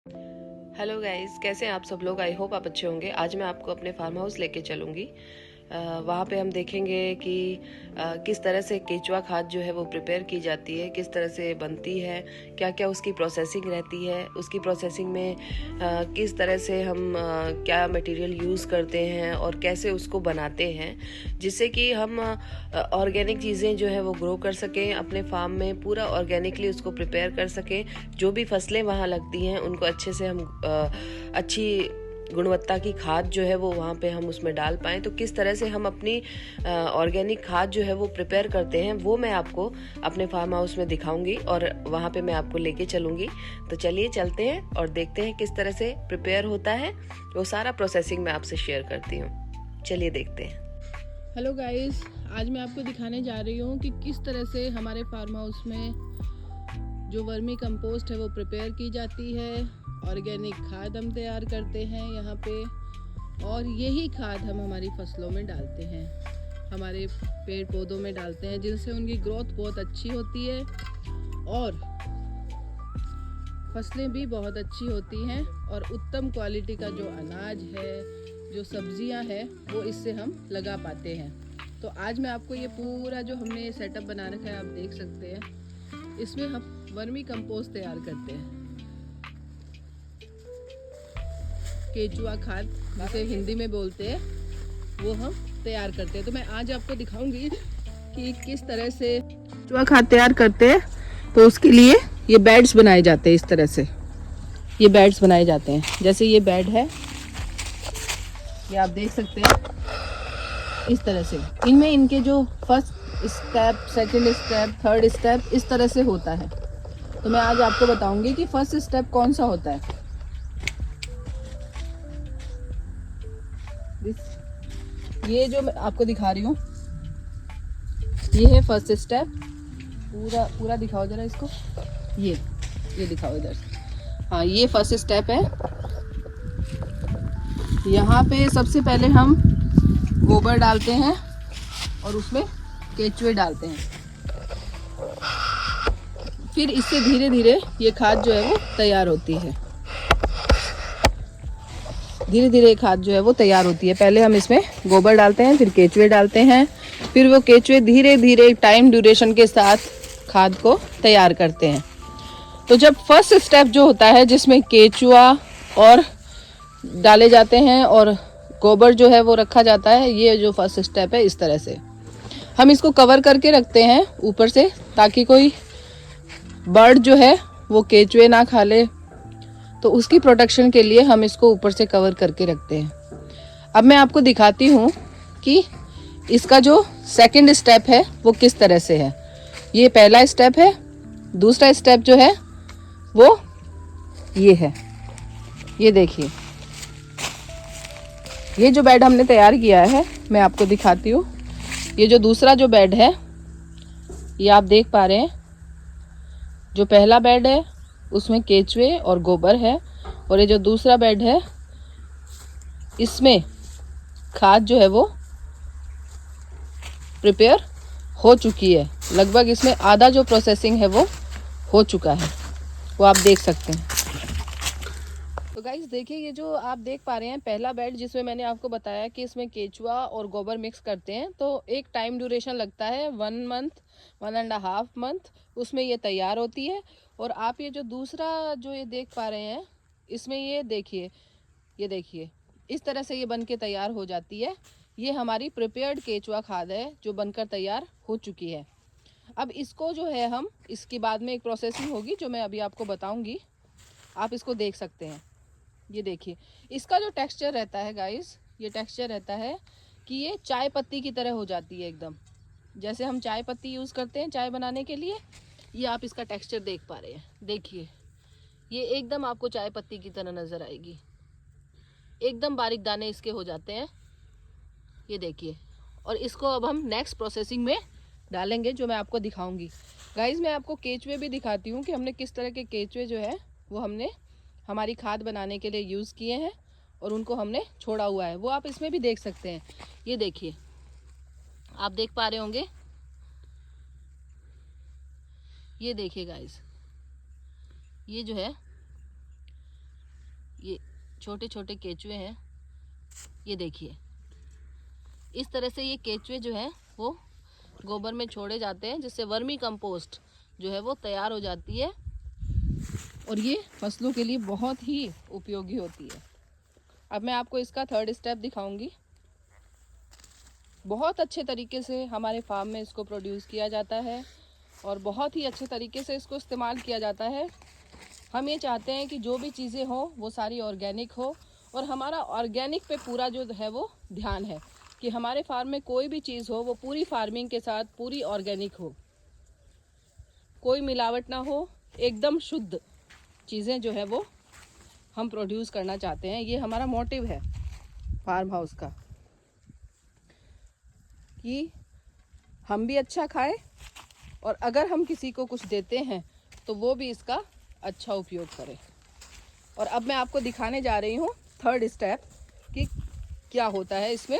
Hello guys, कैसे हैं आप सब लोग। आई होप आप अच्छे होंगे। आज मैं आपको अपने फार्म हाउस लेके चलूँगी। वहाँ पे हम देखेंगे कि किस तरह से केचुआ खाद जो है वो प्रिपेयर की जाती है, किस तरह से बनती है, क्या क्या उसकी प्रोसेसिंग रहती है, उसकी प्रोसेसिंग में किस तरह से हम क्या मटेरियल यूज़ करते हैं और कैसे उसको बनाते हैं, जिससे कि हम ऑर्गेनिक चीज़ें जो है वो ग्रो कर सकें अपने फार्म में, पूरा ऑर्गेनिकली उसको प्रिपेयर कर सकें। जो भी फसलें वहाँ लगती हैं उनको अच्छे से हम अच्छी गुणवत्ता की खाद जो है वो वहाँ पे हम उसमें डाल पाएँ। तो किस तरह से हम अपनी ऑर्गेनिक खाद जो है वो प्रिपेयर करते हैं, वो मैं आपको अपने फार्म हाउस में दिखाऊंगी और वहाँ पे मैं आपको लेके चलूँगी। तो चलिए चलते हैं और देखते हैं किस तरह से प्रिपेयर होता है। वो सारा प्रोसेसिंग मैं आपसे शेयर करती हूँ। चलिए देखते हैं। हेलो गाइस, आज मैं आपको दिखाने जा रही हूँ कि किस तरह से हमारे फार्म हाउस में जो वर्मी कंपोस्ट है वो प्रिपेयर की जाती है। ऑर्गेनिक खाद हम तैयार करते हैं यहाँ पे, और यही खाद हम हमारी फसलों में डालते हैं, हमारे पेड़ पौधों में डालते हैं, जिनसे उनकी ग्रोथ बहुत अच्छी होती है और फसलें भी बहुत अच्छी होती हैं। और उत्तम क्वालिटी का जो अनाज है, जो सब्जियां हैं, वो इससे हम लगा पाते हैं। तो आज मैं आपको ये पूरा जो हमने सेटअप बना रखा है, आप देख सकते हैं। इसमें हम वर्मी कंपोस्ट तैयार करते हैं, केचुआ खाद जिसे हिंदी में बोलते हैं, वो हम तैयार करते हैं। तो मैं आज आपको दिखाऊंगी कि किस तरह से केचुआ खाद तैयार करते हैं। तो उसके लिए ये बेड्स बनाए जाते हैं, इस तरह से ये बेड्स बनाए जाते हैं। जैसे ये बेड है, ये आप देख सकते हैं, इस तरह से इनमें इनके जो first step, second step, third step इस तरह से होता है। तो मैं आज आपको बताऊंगी कि फर्स्ट स्टेप कौन सा होता है। ये जो मैं आपको दिखा रही हूँ, ये है फर्स्ट स्टेप। पूरा पूरा दिखाओ जरा इसको, ये दिखाओ इधर। हाँ, ये फर्स्ट स्टेप है। यहाँ पे सबसे पहले हम गोबर डालते हैं और उसमें केचुए डालते हैं। फिर इससे धीरे धीरे ये खाद जो है वो तैयार होती है। धीरे धीरे खाद जो है वो तैयार होती है। पहले हम इसमें गोबर डालते हैं, फिर केचुए डालते हैं, फिर वो केचुए धीरे धीरे टाइम ड्यूरेशन के साथ खाद को तैयार करते हैं। तो जब फर्स्ट स्टेप जो होता है, जिसमें केचुआ और डाले जाते हैं और गोबर जो है वो रखा जाता है, ये जो फर्स्ट स्टेप है, इस तरह से हम इसको कवर करके रखते हैं ऊपर से, ताकि कोई बर्ड जो है वो केचुए ना खा ले। तो उसकी प्रोटेक्शन के लिए हम इसको ऊपर से कवर करके रखते हैं। अब मैं आपको दिखाती हूँ कि इसका जो सेकंड स्टेप है वो किस तरह से है। ये पहला स्टेप है। दूसरा स्टेप जो है वो ये है। ये देखिए, ये जो बेड हमने तैयार किया है, मैं आपको दिखाती हूँ। ये जो दूसरा जो बेड है, ये आप देख पा रहे हैं। जो पहला बेड है उसमें केचुए और गोबर है, और ये जो दूसरा बेड है, इसमें खाद जो है वो प्रिपेयर हो चुकी है। लगभग इसमें आधा जो प्रोसेसिंग है वो हो चुका है, वो आप देख सकते हैं। तो गाइस देखिए, ये जो आप देख पा रहे हैं पहला बेड, जिसमें मैंने आपको बताया कि इसमें केचुआ और गोबर मिक्स करते हैं, तो एक टाइम ड्यूरेशन लगता है 1 मंथ, 1.5 मंथ, उसमें ये तैयार होती है। और आप ये जो दूसरा जो ये देख पा रहे हैं, इसमें ये देखिए, ये देखिए, इस तरह से ये बन के तैयार हो जाती है। ये हमारी प्रिपेयर्ड केचुआ खाद है जो बनकर तैयार हो चुकी है। अब इसको जो है हम, इसके बाद में एक प्रोसेसिंग होगी जो मैं अभी आपको बताऊंगी। आप इसको देख सकते हैं। ये देखिए, इसका जो टेक्सचर रहता है गाइस, ये टेक्सचर रहता है कि ये चाय पत्ती की तरह हो जाती है एकदम। जैसे हम चाय पत्ती यूज़ करते हैं चाय बनाने के लिए, ये आप इसका टेक्सचर देख पा रहे हैं। देखिए, ये एकदम आपको चाय पत्ती की तरह नज़र आएगी। एकदम बारीक दाने इसके हो जाते हैं, ये देखिए। और इसको अब हम नेक्स्ट प्रोसेसिंग में डालेंगे, जो मैं आपको दिखाऊंगी। गाइस, मैं आपको केचुए भी दिखाती हूँ कि हमने किस तरह के केचुए जो है वो हमने हमारी खाद बनाने के लिए यूज़ किए हैं, और उनको हमने छोड़ा हुआ है, वो आप इसमें भी देख सकते हैं। ये देखिए, आप देख पा रहे होंगे। ये देखिए गाइस, ये जो है ये छोटे छोटे केचुए हैं, ये देखिए। इस तरह से ये केचुए जो है वो गोबर में छोड़े जाते हैं, जिससे वर्मी कंपोस्ट जो है वो तैयार हो जाती है और ये फसलों के लिए बहुत ही उपयोगी होती है। अब मैं आपको इसका थर्ड स्टेप दिखाऊंगी। बहुत अच्छे तरीके से हमारे फार्म में इसको प्रोड्यूस किया जाता है और बहुत ही अच्छे तरीके से इसको इस्तेमाल किया जाता है। हम ये चाहते हैं कि जो भी चीज़ें हो वो सारी ऑर्गेनिक हो और हमारा ऑर्गेनिक पे पूरा जो है वो ध्यान है कि हमारे फार्म में कोई भी चीज़ हो वो पूरी फार्मिंग के साथ पूरी ऑर्गेनिक हो, कोई मिलावट ना हो, एकदम शुद्ध चीज़ें जो है वो हम प्रोड्यूस करना चाहते हैं। ये हमारा मोटिव है फार्म हाउस का, कि हम भी अच्छा खाएं और अगर हम किसी को कुछ देते हैं तो वो भी इसका अच्छा उपयोग करे। और अब मैं आपको दिखाने जा रही हूँ थर्ड स्टेप कि क्या होता है इसमें।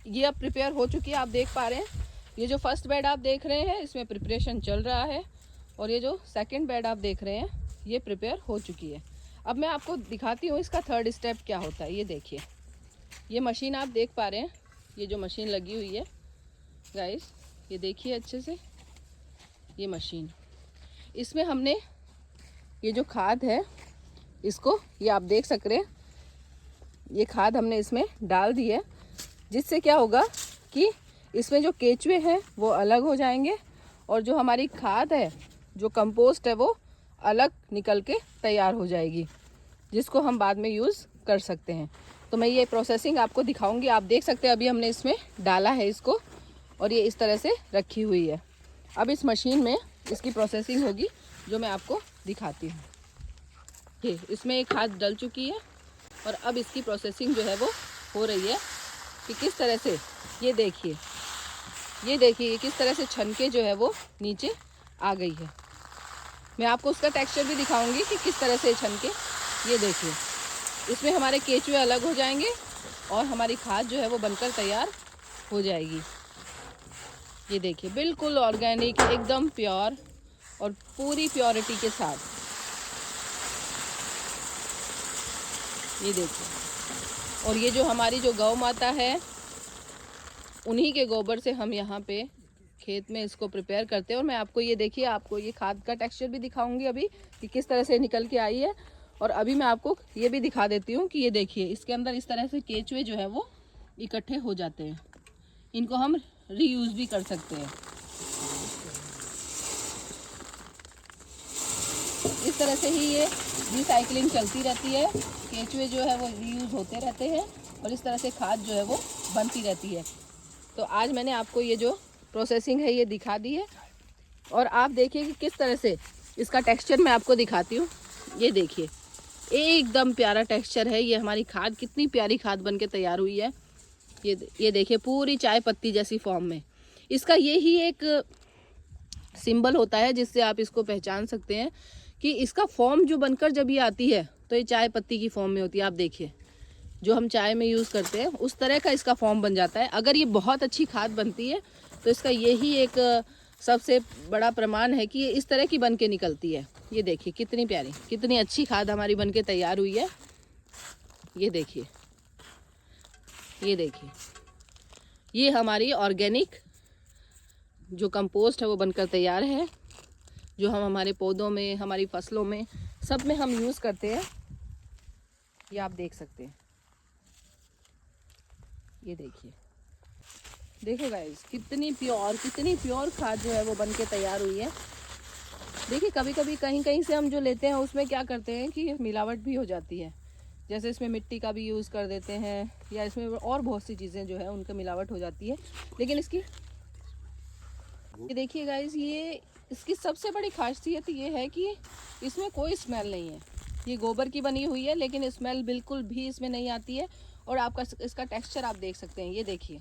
ये अब प्रिपेयर हो चुकी है, आप देख पा रहे हैं। ये जो फर्स्ट बेड आप देख रहे हैं इसमें प्रिपरेशन चल रहा है और ये जो सेकंड बेड आप देख रहे हैं ये प्रिपेयर हो चुकी है। अब मैं आपको दिखाती हूँ इसका थर्ड स्टेप क्या होता है। ये देखिए, ये मशीन आप देख पा रहे हैं, ये जो मशीन लगी हुई है गाइस, ये देखिए अच्छे से, ये मशीन, इसमें हमने ये जो खाद है इसको, ये आप देख सक रहे हैं, ये खाद हमने इसमें डाल दी है, जिससे क्या होगा कि इसमें जो केचुए हैं वो अलग हो जाएंगे और जो हमारी खाद है, जो कंपोस्ट है, वो अलग निकल के तैयार हो जाएगी, जिसको हम बाद में यूज़ कर सकते हैं। तो मैं ये प्रोसेसिंग आपको दिखाऊंगी। आप देख सकते हैं अभी हमने इसमें डाला है इसको और ये इस तरह से रखी हुई है। अब इस मशीन में इसकी प्रोसेसिंग होगी जो मैं आपको दिखाती हूँ। ये इसमें एक खाद डल चुकी है और अब इसकी प्रोसेसिंग जो है वो हो रही है कि किस तरह से, ये देखिए, ये देखिए, ये किस तरह से छनके जो है वो नीचे आ गई है। मैं आपको उसका टेक्सचर भी दिखाऊंगी कि किस तरह से छनके, ये देखिए, इसमें हमारे केचुए अलग हो जाएंगे और हमारी खाद जो है वो बनकर तैयार हो जाएगी। ये देखिए, बिल्कुल ऑर्गेनिक, एकदम प्योर और पूरी प्योरिटी के साथ। ये देखिए, और ये जो हमारी जो गौ माता है उन्हीं के गोबर से हम यहाँ पे खेत में इसको प्रिपेयर करते हैं। और मैं आपको ये देखिए, आपको ये खाद का टेक्सचर भी दिखाऊंगी अभी कि किस तरह से निकल के आई है। और अभी मैं आपको ये भी दिखा देती हूँ कि ये देखिए, इसके अंदर इस तरह से केचुए जो है वो इकट्ठे हो जाते हैं। इनको हम रीयूज भी कर सकते हैं। इस तरह से ही ये रिसाइकलिंग चलती रहती है, केचुए जो है वो रीयूज होते रहते हैं और इस तरह से खाद जो है वो बनती रहती है। तो आज मैंने आपको ये जो प्रोसेसिंग है ये दिखा दी है और आप देखिए कि किस तरह से इसका टेक्सचर मैं आपको दिखाती हूँ। ये देखिए, एकदम प्यारा टेक्सचर है। ये हमारी खाद कितनी प्यारी खाद बन के तैयार हुई है। ये देखिए, पूरी चाय पत्ती जैसी फॉर्म में। इसका ये ही एक सिंबल होता है जिससे आप इसको पहचान सकते हैं कि इसका फॉर्म जो बनकर जब ये आती है तो ये चाय पत्ती की फॉर्म में होती है। आप देखिए, जो हम चाय में यूज़ करते हैं उस तरह का इसका फॉर्म बन जाता है। अगर ये बहुत अच्छी खाद बनती है तो इसका यही एक सबसे बड़ा प्रमाण है कि ये इस तरह की बन के निकलती है। ये देखिए, कितनी प्यारी, कितनी अच्छी खाद हमारी बन के तैयार हुई है। ये देखिए, ये देखिए, ये हमारी ऑर्गेनिक जो कंपोस्ट है वो बनकर तैयार है, जो हम हमारे पौधों में, हमारी फसलों में, सब में हम यूज़ करते हैं। ये आप देख सकते हैं। ये देखिए, देखो गाइस, कितनी प्योर खाद जो है वो बन के तैयार हुई है। देखिए, कभी कभी कहीं कहीं से हम जो लेते हैं उसमें क्या करते हैं कि मिलावट भी हो जाती है। जैसे इसमें मिट्टी का भी यूज़ कर देते हैं या इसमें और बहुत सी चीज़ें जो है उनका मिलावट हो जाती है। लेकिन इसकी, ये देखिए गाइस, ये इसकी सबसे बड़ी खासियत ये है कि इसमें कोई स्मेल नहीं है। ये गोबर की बनी हुई है लेकिन स्मेल बिल्कुल भी इसमें नहीं आती है। और आपका इसका टेक्सचर आप देख सकते हैं। ये देखिए,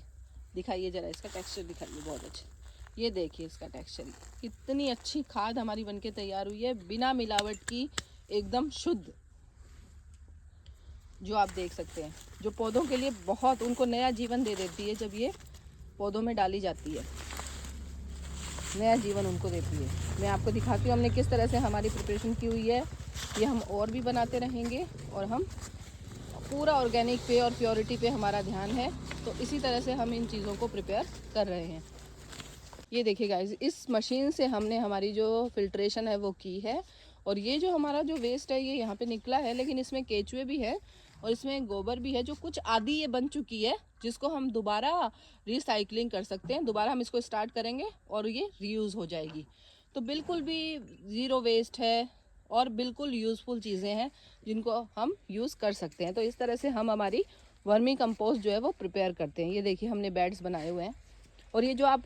दिखाइए ज़रा इसका टेक्सचर दिखाइए, बहुत अच्छा। ये देखिए इसका टेक्सचर, कितनी अच्छी खाद हमारी बनके तैयार हुई है, बिना मिलावट की, एकदम शुद्ध, जो आप देख सकते हैं, जो पौधों के लिए बहुत, उनको नया जीवन दे देती है। जब ये पौधों में डाली जाती है, नया जीवन उनको देती है। मैं आपको दिखाती हूँ हमने किस तरह से हमारी प्रिपरेशन की हुई है। ये हम और भी बनाते रहेंगे और हम पूरा ऑर्गेनिक पे और प्योरिटी पे हमारा ध्यान है, तो इसी तरह से हम इन चीज़ों को प्रिपेयर कर रहे हैं। ये देखिए गाइस, इस मशीन से हमने हमारी जो फिल्ट्रेशन है वो की है, और ये जो हमारा जो वेस्ट है ये यहाँ पे निकला है, लेकिन इसमें केचुए भी है और इसमें गोबर भी है, जो कुछ आधी ये बन चुकी है, जिसको हम दोबारा रिसाइकलिंग कर सकते हैं। दोबारा हम इसको स्टार्ट करेंगे और ये रीयूज़ हो जाएगी। तो बिल्कुल भी ज़ीरो वेस्ट है और बिल्कुल यूज़फुल चीज़ें हैं जिनको हम यूज़ कर सकते हैं। तो इस तरह से हम हमारी वर्मी कंपोस्ट जो है वो प्रिपेयर करते हैं। ये देखिए हमने बेड्स बनाए हुए हैं, और ये जो आप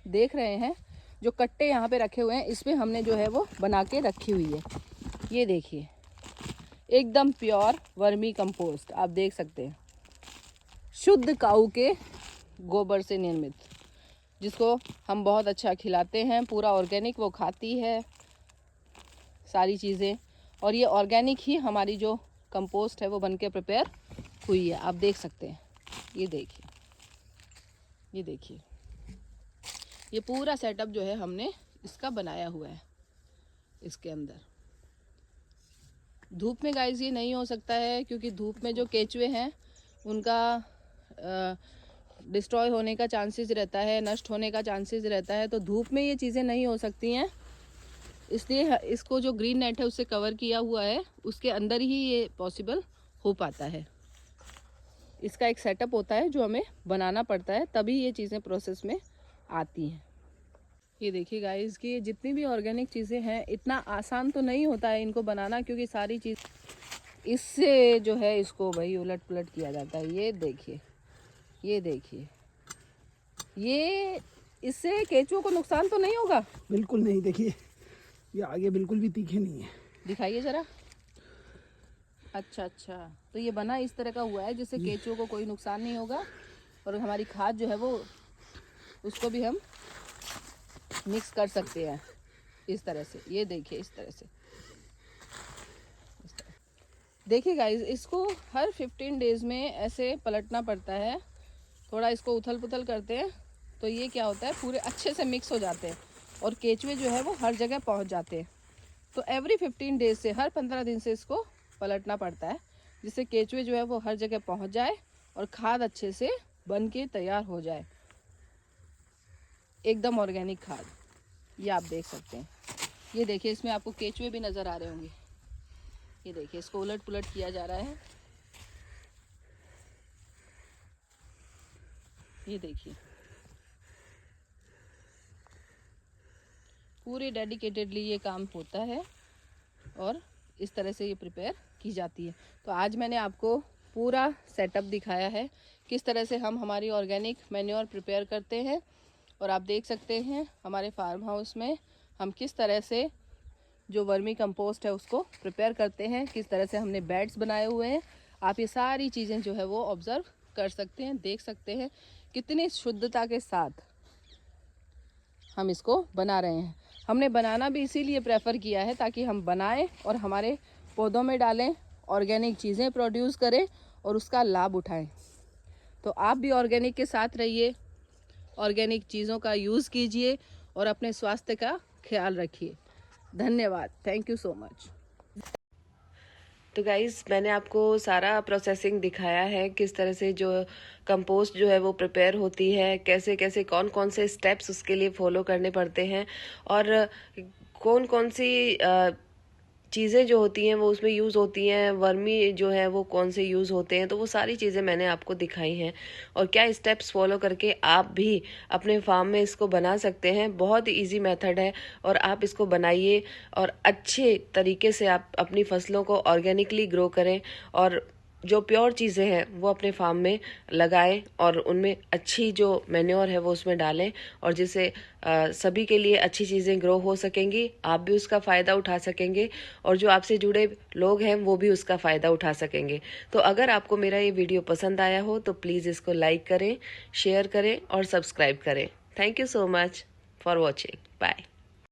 देख रहे हैं जो कट्टे यहाँ पे रखे हुए हैं, इसमें हमने जो है वो बना के रखी हुई है। ये देखिए एकदम प्योर वर्मी कंपोस्ट, आप देख सकते हैं, शुद्ध काऊ के गोबर से निर्मित, जिसको हम बहुत अच्छा खिलाते हैं। पूरा ऑर्गेनिक वो खाती है सारी चीज़ें, और ये ऑर्गेनिक ही हमारी जो कंपोस्ट है वो बन के प्रिपेयर हुई है। आप देख सकते हैं, ये देखिए, ये देखिए, ये पूरा सेटअप जो है हमने इसका बनाया हुआ है। इसके अंदर धूप में गाइस ये नहीं हो सकता है, क्योंकि धूप में जो केचुए हैं उनका डिस्ट्रॉय होने का चांसेस रहता है, नष्ट होने का चांसेस रहता है। तो धूप में ये चीज़ें नहीं हो सकती हैं, इसलिए इसको जो ग्रीन नेट है उससे कवर किया हुआ है, उसके अंदर ही ये पॉसिबल हो पाता है। इसका एक सेटअप होता है जो हमें बनाना पड़ता है, तभी ये चीज़ें प्रोसेस में आती हैं। ये देखिए गाइस कि जितनी भी ऑर्गेनिक चीज़ें हैं, इतना आसान तो नहीं होता है इनको बनाना, क्योंकि सारी चीज़ इससे जो है इसको भाई उलट पुलट किया जाता है। ये देखिए, ये देखिए, ये इससे केचुओं को नुकसान तो नहीं होगा? बिल्कुल नहीं। देखिए ये आगे बिल्कुल भी तीखे नहीं है। दिखाइए ज़रा। अच्छा अच्छा, तो ये बना इस तरह का हुआ है जिससे केचुओं को कोई नुकसान नहीं होगा, और हमारी खाद जो है वो उसको भी हम मिक्स कर सकते हैं इस तरह से। ये देखिए इस तरह से, देखिए गाइस, इसको हर 15 डेज़ में ऐसे पलटना पड़ता है। थोड़ा इसको उथल पुथल करते हैं तो ये क्या होता है, पूरे अच्छे से मिक्स हो जाते हैं और केचुए जो है वो हर जगह पहुंच जाते हैं। तो एवरी 15 डेज से, हर 15 दिन से इसको पलटना पड़ता है, जिससे केचुए जो है वो हर जगह पहुंच जाए और खाद अच्छे से बन के तैयार हो जाए, एकदम ऑर्गेनिक खाद। ये आप देख सकते हैं। ये देखिए, इसमें आपको केचुए भी नज़र आ रहे होंगे। ये देखिए, इसको उलट पुलट किया जा रहा है। ये देखिए, पूरे डेडिकेटेडली ये काम होता है और इस तरह से ये प्रिपेयर की जाती है। तो आज मैंने आपको पूरा सेटअप दिखाया है, किस तरह से हम हमारी ऑर्गेनिक मैन्योर प्रिपेयर करते हैं। और आप देख सकते हैं हमारे फार्म हाउस में हम किस तरह से जो वर्मी कंपोस्ट है उसको प्रिपेयर करते हैं, किस तरह से हमने बेड्स बनाए हुए हैं। आप ये सारी चीज़ें जो है वो ऑब्ज़र्व कर सकते हैं, देख सकते हैं कितनी शुद्धता के साथ हम इसको बना रहे हैं। हमने बनाना भी इसीलिए प्रेफर किया है ताकि हम बनाएं और हमारे पौधों में डालें, ऑर्गेनिक चीज़ें प्रोड्यूस करें और उसका लाभ उठाएं। तो आप भी ऑर्गेनिक के साथ रहिए, ऑर्गेनिक चीज़ों का यूज़ कीजिए और अपने स्वास्थ्य का ख्याल रखिए। धन्यवाद, थैंक यू सो मच। तो गाइस, मैंने आपको सारा प्रोसेसिंग दिखाया है, किस तरह से जो कंपोस्ट जो है वो प्रिपेयर होती है, कैसे कैसे कौन कौन से स्टेप्स उसके लिए फॉलो करने पड़ते हैं, और कौन कौन सी चीज़ें जो होती हैं वो उसमें यूज़ होती हैं, वर्मी जो है वो कौन से यूज़ होते हैं। तो वो सारी चीज़ें मैंने आपको दिखाई हैं, और क्या स्टेप्स फॉलो करके आप भी अपने फार्म में इसको बना सकते हैं। बहुत इजी मेथड है, और आप इसको बनाइए और अच्छे तरीके से आप अपनी फसलों को ऑर्गेनिकली ग्रो करें, और जो प्योर चीज़ें हैं वो अपने फार्म में लगाएं, और उनमें अच्छी जो मैन्योर है वो उसमें डालें, और जिससे सभी के लिए अच्छी चीज़ें ग्रो हो सकेंगी, आप भी उसका फ़ायदा उठा सकेंगे, और जो आपसे जुड़े लोग हैं वो भी उसका फ़ायदा उठा सकेंगे। तो अगर आपको मेरा ये वीडियो पसंद आया हो तो प्लीज़ इसको लाइक करें, शेयर करें और सब्सक्राइब करें। Thank you so much for watching. Bye.